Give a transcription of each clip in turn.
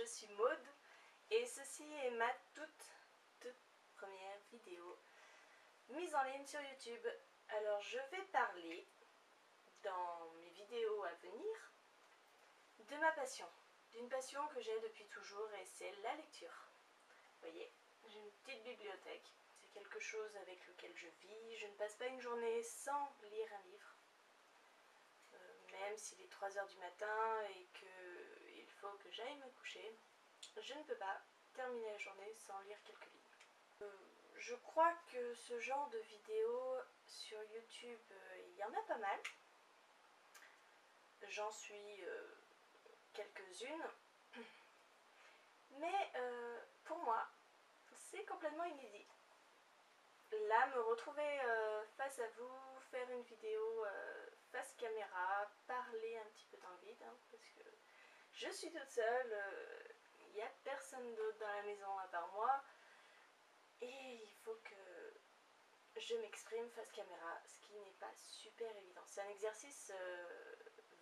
je suis Maud et ceci est ma toute première vidéo mise en ligne sur YouTube. Alors je vais parler dans mes vidéos à venir de ma passion, d'une passion que j'ai depuis toujours et c'est la lecture. Vous voyez, j'ai une petite bibliothèque, c'est quelque chose avec lequel je vis, je ne passe pas une journée sans lire un livre. Même s'il est 3 h du matin et qu'il faut que j'aille me coucher, je ne peux pas terminer la journée sans lire quelques lignes. Je crois que ce genre de vidéos sur YouTube, il y en a pas mal. J'en suis quelques-unes. Mais pour moi, c'est complètement inédit. Là, me retrouver face à vous, faire une vidéo face caméra, parler un petit peu dans le vide, hein, parce que je suis toute seule, il n'y a personne d'autre dans la maison à part moi, et il faut que je m'exprime face caméra, ce qui n'est pas super évident. C'est un exercice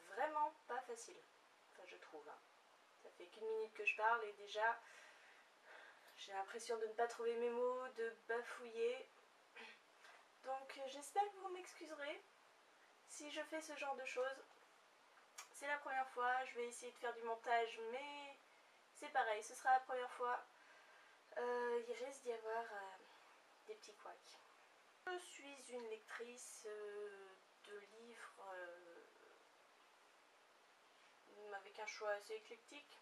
vraiment pas facile, enfin je trouve. Hein. Ça fait qu'1 minute que je parle et déjà j'ai l'impression de ne pas trouver mes mots, de bafouiller. Donc j'espère que vous m'excuserez si je fais ce genre de choses. C'est la première fois, je vais essayer de faire du montage, mais c'est pareil, ce sera la première fois. Il risque d'y avoir des petits couacs. Je suis une lectrice de livres avec un choix assez éclectique.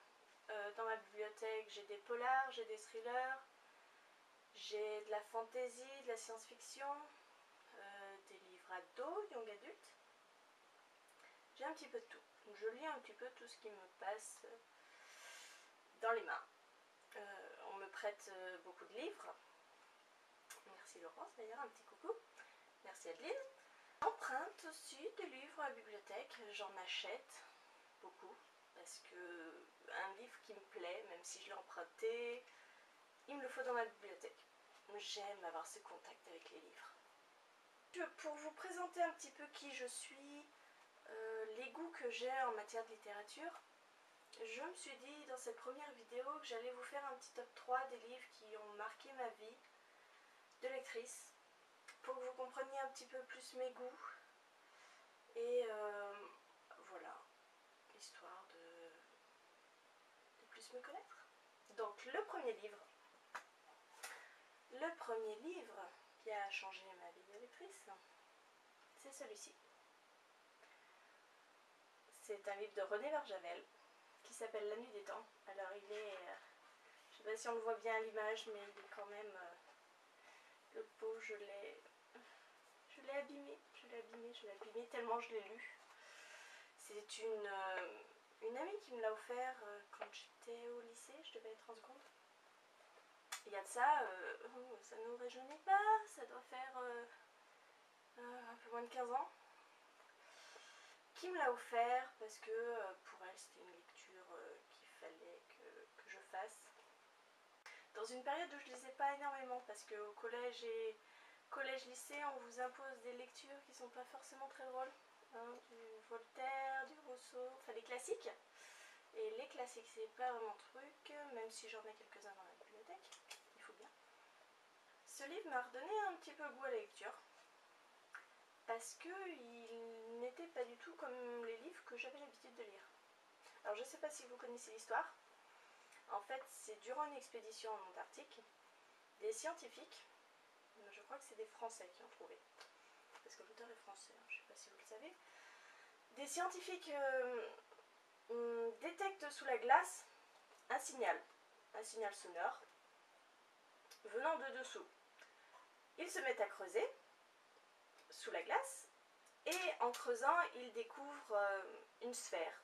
Dans ma bibliothèque, j'ai des polars, j'ai des thrillers, j'ai de la fantasy, de la science-fiction, des livres ados, young adultes. J'ai un petit peu de tout. Donc je lis un petit peu tout ce qui me passe dans les mains. On me prête beaucoup de livres. Merci Laurence d'ailleurs, un petit coucou. Merci Adeline. J'emprunte aussi des livres à la bibliothèque. J'en achète beaucoup parce que un livre qui me plaît, même si je l'ai emprunté, il me le faut dans ma bibliothèque. J'aime avoir ce contact avec les livres. Pour vous présenter un petit peu qui je suis, les goûts que j'ai en matière de littérature, je me suis dit dans cette première vidéo que j'allais vous faire un petit top 3 des livres qui ont marqué ma vie de lectrice, pour que vous compreniez un petit peu plus mes goûts et voilà, histoire de plus me connaître. Donc le premier livre qui a changé ma vie de lectrice, c'est celui-ci. C'est un livre de René Barjavel qui s'appelle La Nuit des Temps. Alors il est, je ne sais pas si on le voit bien à l'image, mais il est quand même, le pauvre, je l'ai abîmé, tellement je l'ai lu. C'est une amie qui me l'a offert quand j'étais au lycée, je devais être en seconde. Il y a de ça, ça ne nous rajeunit pas, ça doit faire un peu moins de 15 ans. Qui me l'a offert parce que pour elle c'était une lecture qu'il fallait que je fasse. Dans une période où je lisais pas énormément parce qu'au collège-lycée on vous impose des lectures qui sont pas forcément très drôles. Hein, du Voltaire, du Rousseau, enfin les classiques. Et les classiques c'est pas vraiment mon truc, même si j'en ai quelques-uns dans la bibliothèque, il faut bien. Ce livre m'a redonné un petit peu goût à la lecture. Parce qu'il n'était pas du tout comme les livres que j'avais l'habitude de lire. Alors je ne sais pas si vous connaissez l'histoire. En fait, c'est durant une expédition en Antarctique, des scientifiques, je crois que c'est des Français qui ont trouvé, parce que l'auteur est français, hein, je ne sais pas si vous le savez, des scientifiques détectent sous la glace un signal sonore, venant de dessous. Ils se mettent à creuser sous la glace et en creusant ils découvrent une sphère.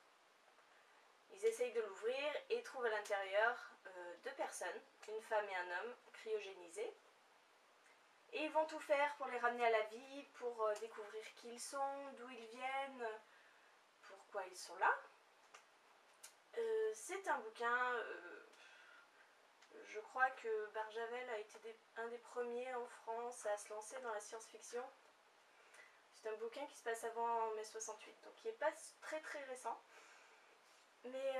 Ils essayent de l'ouvrir et trouvent à l'intérieur 2 personnes, une femme et un homme, cryogénisés. Et ils vont tout faire pour les ramener à la vie, pour découvrir qui ils sont, d'où ils viennent, pourquoi ils sont là. C'est un bouquin, je crois que Barjavel a été un des premiers en France à se lancer dans la science-fiction. C'est un bouquin qui se passe avant mai 68, donc qui n'est pas très récent. Mais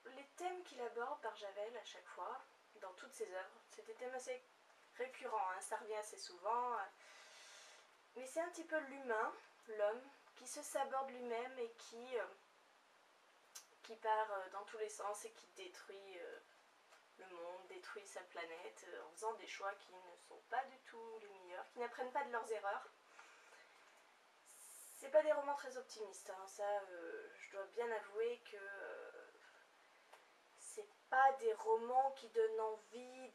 les thèmes qu'il aborde Barjavel à chaque fois, dans toutes ses œuvres, c'est des thèmes assez récurrents, hein, ça revient assez souvent, mais c'est un petit peu l'humain, l'homme, qui se saborde lui-même et qui part dans tous les sens et qui détruit le monde, détruit sa planète en faisant des choix qui ne sont pas du tout les meilleurs, qui n'apprennent pas de leurs erreurs. C'est pas des romans très optimistes, hein, ça je dois bien avouer que c'est pas des romans qui donnent envie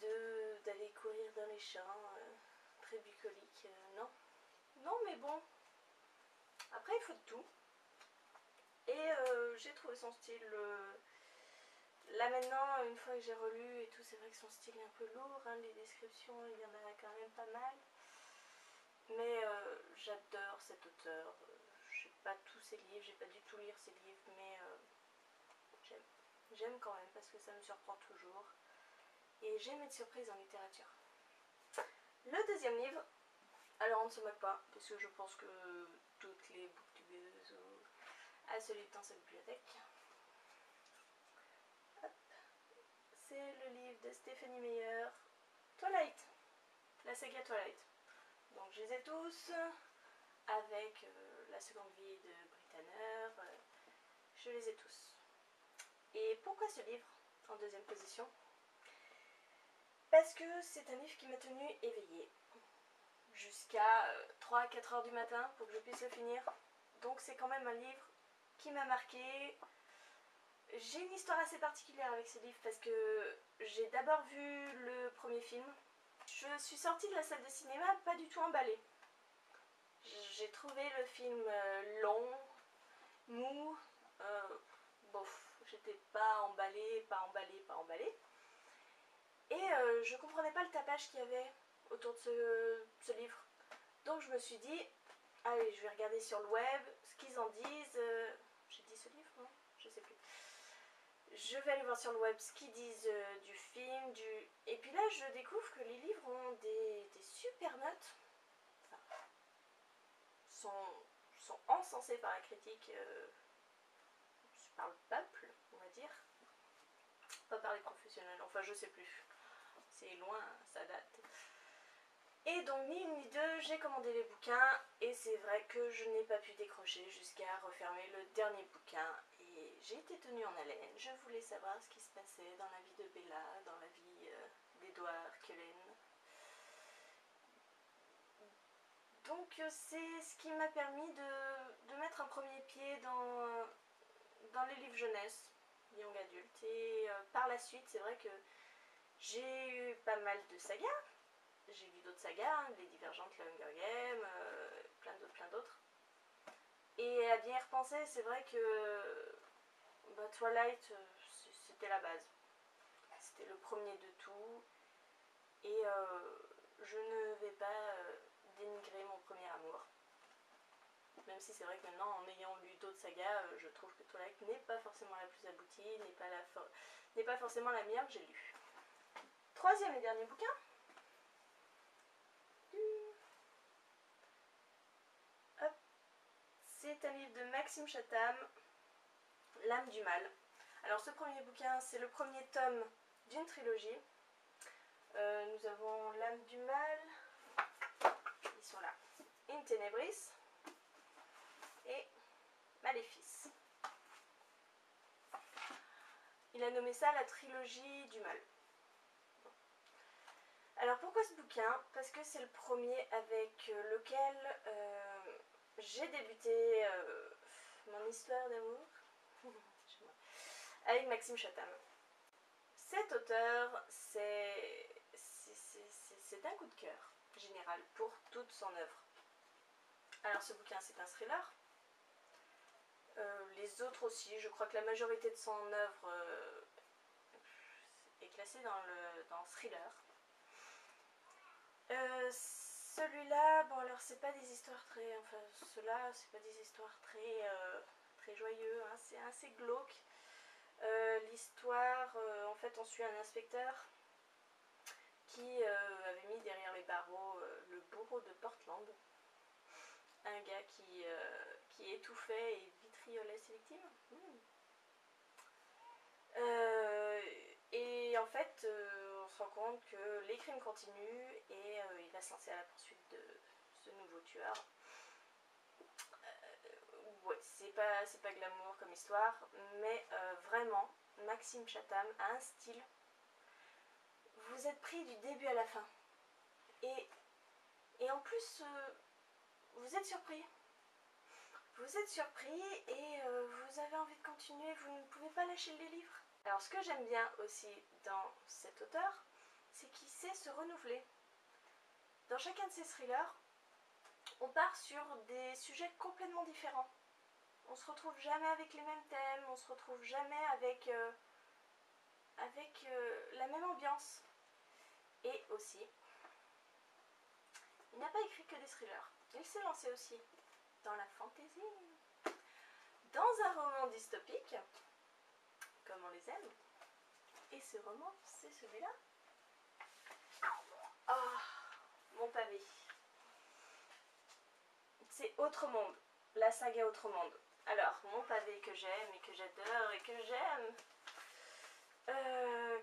d'aller courir dans les champs, très bucoliques, non. Non mais bon, après il faut de tout. Et j'ai trouvé son style, là maintenant, une fois que j'ai relu et tout, c'est vrai que son style est un peu lourd, hein, les descriptions, il y en a quand même pas mal. Mais j'adore cet auteur, j'ai pas tous ses livres, j'ai pas du tout lire ses livres, mais j'aime. J'aime quand même parce que ça me surprend toujours. Et j'aime être surprise en littérature. Le deuxième livre, alors on ne se moque pas, parce que je pense que toutes les booktubeuses a ce livre dans sa bibliothèque. C'est le livre de Stephenie Meyer, Twilight, la saga Twilight. Donc je les ai tous, avec la seconde vie de Britanner, je les ai tous. Et pourquoi ce livre en deuxième position? Parce que c'est un livre qui m'a tenue éveillée jusqu'à 3-4 heures du matin pour que je puisse le finir. Donc c'est quand même un livre qui m'a marqué. J'ai une histoire assez particulière avec ce livre parce que j'ai d'abord vu le premier film. Je suis sortie de la salle de cinéma pas du tout emballée. J'ai trouvé le film long, mou, bof, j'étais pas emballée, pas emballée, pas emballée. Et je comprenais pas le tapage qu'il y avait autour de ce livre. Donc je me suis dit, allez, je vais regarder sur le web ce qu'ils en disent. J'ai dit ce livre, non? Je sais plus. Je vais aller voir sur le web ce qu'ils disent du film, et puis là je découvre que les livres ont des super notes, enfin, sont encensés par la critique, par le peuple, on va dire, pas par les professionnels, enfin je sais plus, c'est loin, ça date. Et donc ni une ni deux, j'ai commandé les bouquins et c'est vrai que je n'ai pas pu décrocher jusqu'à refermer le dernier bouquin. Et j'ai été tenue en haleine, je voulais savoir ce qui se passait dans la vie de Bella, dans la vie d'Edward Cullen. Donc c'est ce qui m'a permis de mettre un premier pied dans les livres jeunesse, young adulte. Et par la suite, c'est vrai que j'ai eu pas mal de sagas. J'ai lu d'autres sagas, hein, Les Divergentes, la Hunger Games, plein d'autres. Et à bien y repenser, c'est vrai que Twilight, c'était la base. C'était le premier de tout. Et je ne vais pas dénigrer mon premier amour. Même si c'est vrai que maintenant, en ayant lu d'autres sagas, je trouve que Twilight n'est pas forcément la plus aboutie, n'est pas forcément la meilleure que j'ai lue. Troisième et dernier bouquin. C'est un livre de Maxime Chatham, L'âme du mal. Alors ce premier bouquin, c'est le premier tome d'une trilogie. Nous avons L'âme du mal, ils sont là, In Tenebris et Maléfice. Il a nommé ça la trilogie du mal. Alors pourquoi ce bouquin? Parce que c'est le premier avec lequel j'ai débuté mon histoire d'amour avec Maxime Chatham. Cet auteur, c'est un coup de cœur général pour toute son œuvre. Alors ce bouquin, c'est un thriller. Les autres aussi, je crois que la majorité de son œuvre est classée dans le thriller. Celui-là, bon alors c'est pas des histoires très, enfin ceux-là c'est pas des histoires très joyeux, hein, c'est assez glauque. L'histoire, en fait on suit un inspecteur qui avait mis derrière les barreaux le bourreau de Portland, un gars qui étouffait et vitriolait ses victimes. Et en fait, on se rend compte que les crimes continuent et il va se lancer à la poursuite de ce nouveau tueur. Ouais, c'est pas glamour comme histoire, mais vraiment, Maxime Chatham a un style. Vous êtes pris du début à la fin. Et en plus, vous êtes surpris. Vous êtes surpris et vous avez envie de continuer, vous ne pouvez pas lâcher les livres. Alors ce que j'aime bien aussi dans cet auteur, c'est qu'il sait se renouveler. Dans chacun de ses thrillers, on part sur des sujets complètement différents. On se retrouve jamais avec les mêmes thèmes, on se retrouve jamais avec la même ambiance. Et aussi, il n'a pas écrit que des thrillers. Il s'est lancé aussi dans la fantasy, dans un roman dystopique, comme on les aime. Et ce roman, c'est celui-là. Ah, mon pavé. C'est Autre Monde, la saga Autre Monde. Alors, mon pavé que j'aime et que j'adore et que j'aime,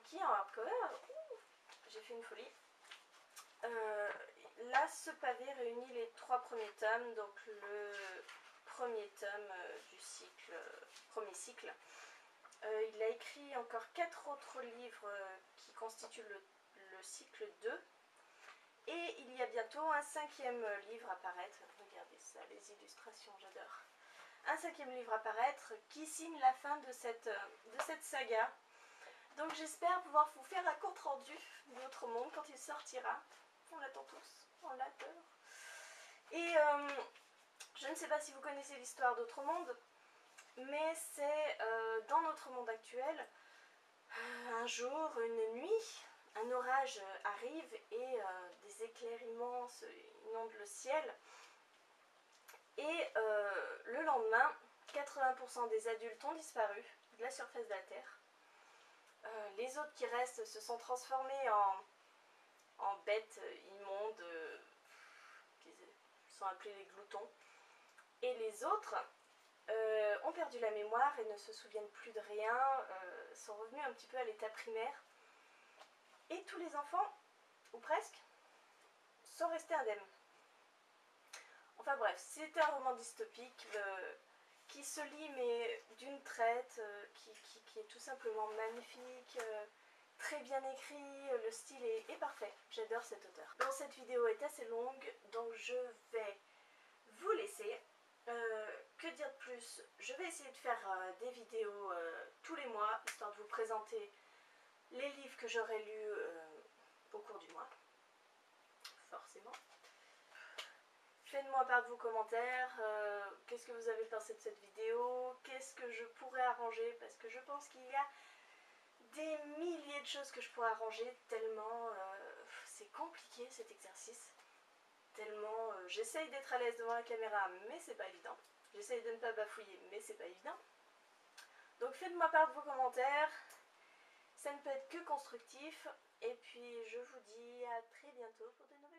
qui est en hardcover. J'ai fait une folie. Là, ce pavé réunit les 3 premiers tomes, donc le premier tome du cycle, premier cycle. Il a écrit encore 4 autres livres qui constituent le cycle 2. Et il y a bientôt un 5e livre à paraître. Regardez ça, les illustrations, j'adore. Un 5e livre à paraître qui signe la fin de cette saga. Donc j'espère pouvoir vous faire un compte rendu d'Autre Monde quand il sortira. On l'attend tous, on l'adore. Et je ne sais pas si vous connaissez l'histoire d'Autre Monde, mais c'est dans notre monde actuel, un jour, une nuit, un orage arrive et des éclairs immenses inondent le ciel. Et le lendemain, 80% des adultes ont disparu de la surface de la Terre. Les autres qui restent se sont transformés en bêtes immondes, qui sont appelés les gloutons. Et les autres ont perdu la mémoire et ne se souviennent plus de rien, sont revenus un petit peu à l'état primaire. Et tous les enfants, ou presque, sont restés indemnes. Enfin bref, c'est un roman dystopique qui se lit mais d'une traite, qui est tout simplement magnifique, très bien écrit, le style est parfait. J'adore cet auteur. Bon, cette vidéo est assez longue, donc je vais vous laisser. Que dire de plus? Je vais essayer de faire des vidéos tous les mois, histoire de vous présenter les livres que j'aurai lus au cours du mois, forcément. Faites-moi part de vos commentaires, qu'est-ce que vous avez pensé de cette vidéo, qu'est-ce que je pourrais arranger, parce que je pense qu'il y a des milliers de choses que je pourrais arranger, tellement c'est compliqué cet exercice, tellement j'essaye d'être à l'aise devant la caméra, mais c'est pas évident, j'essaye de ne pas bafouiller, mais c'est pas évident. Donc faites-moi part de vos commentaires, ça ne peut être que constructif, et puis je vous dis à très bientôt pour de nouvelles vidéos.